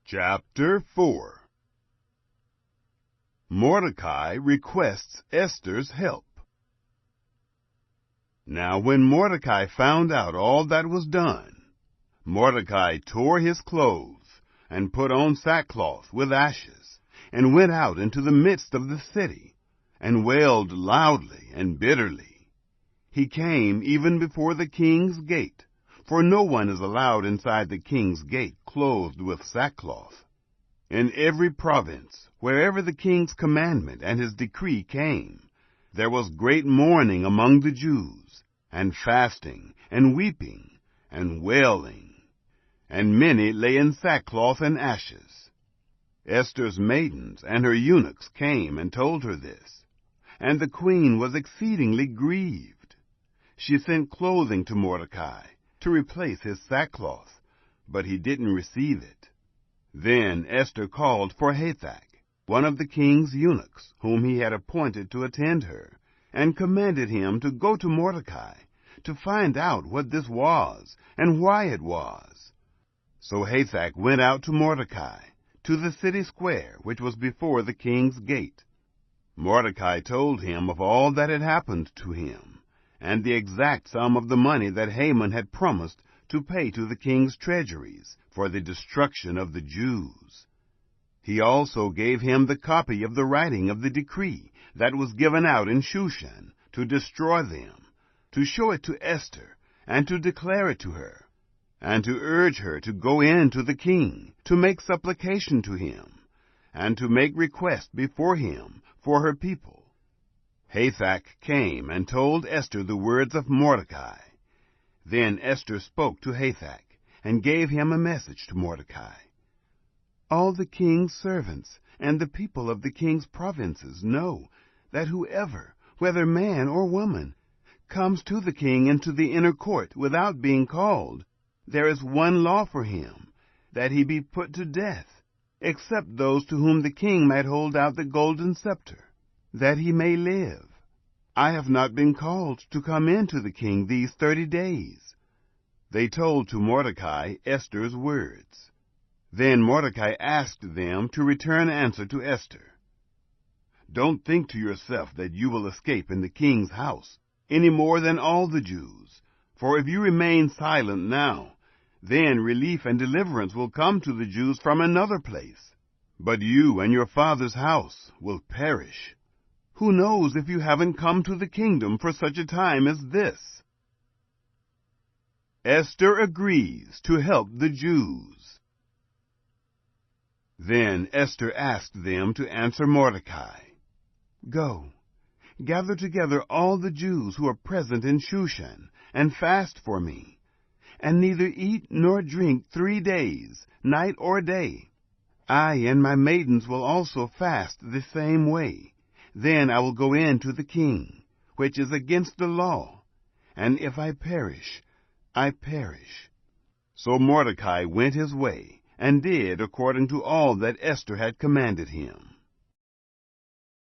Chapter 4. Mordecai requests Esther's help. Now when Mordecai found out all that was done, Mordecai tore his clothes, and put on sackcloth with ashes, and went out into the midst of the city, and wailed loudly and bitterly. He came even before the king's gate, for no one is allowed inside the king's gate clothed with sackcloth. In every province, wherever the king's commandment and his decree came, there was great mourning among the Jews, and fasting, and weeping, and wailing, and many lay in sackcloth and ashes. Esther's maidens and her eunuchs came and told her this, and the queen was exceedingly grieved. She sent clothing to Mordecai to replace his sackcloth, but he didn't receive it. Then Esther called for Hathach, one of the king's eunuchs, whom he had appointed to attend her, and commanded him to go to Mordecai, to find out what this was, and why it was. So Hathach went out to Mordecai, to the city square which was before the king's gate. Mordecai told him of all that had happened to him, and the exact sum of the money that Haman had promised to pay to the king's treasuries for the destruction of the Jews. He also gave him the copy of the writing of the decree that was given out in Shushan to destroy them, to show it to Esther, and to declare it to her, and to urge her to go in to the king, to make supplication to him, and to make request before him for her people. Hathach came and told Esther the words of Mordecai. Then Esther spoke to Hathach, and gave him a message to Mordecai. All the king's servants and the people of the king's provinces know that whoever, whether man or woman, comes to the king into the inner court without being called, there is one law for him, that he be put to death, except those to whom the king might hold out the golden scepter, that he may live. I have not been called to come in to the king these 30 days. They told to Mordecai Esther's words. Then Mordecai asked them to return answer to Esther. Don't think to yourself that you will escape in the king's house, any more than all the Jews. For if you remain silent now, then relief and deliverance will come to the Jews from another place. But you and your father's house will perish. Who knows if you haven't come to the kingdom for such a time as this? Esther agrees to help the Jews. Then Esther asked them to answer Mordecai. Go, gather together all the Jews who are present in Shushan, and fast for me, and neither eat nor drink 3 days, night or day. I and my maidens will also fast the same way. Then I will go in to the king, which is against the law, and if I perish, I perish. So Mordecai went his way, and did according to all that Esther had commanded him.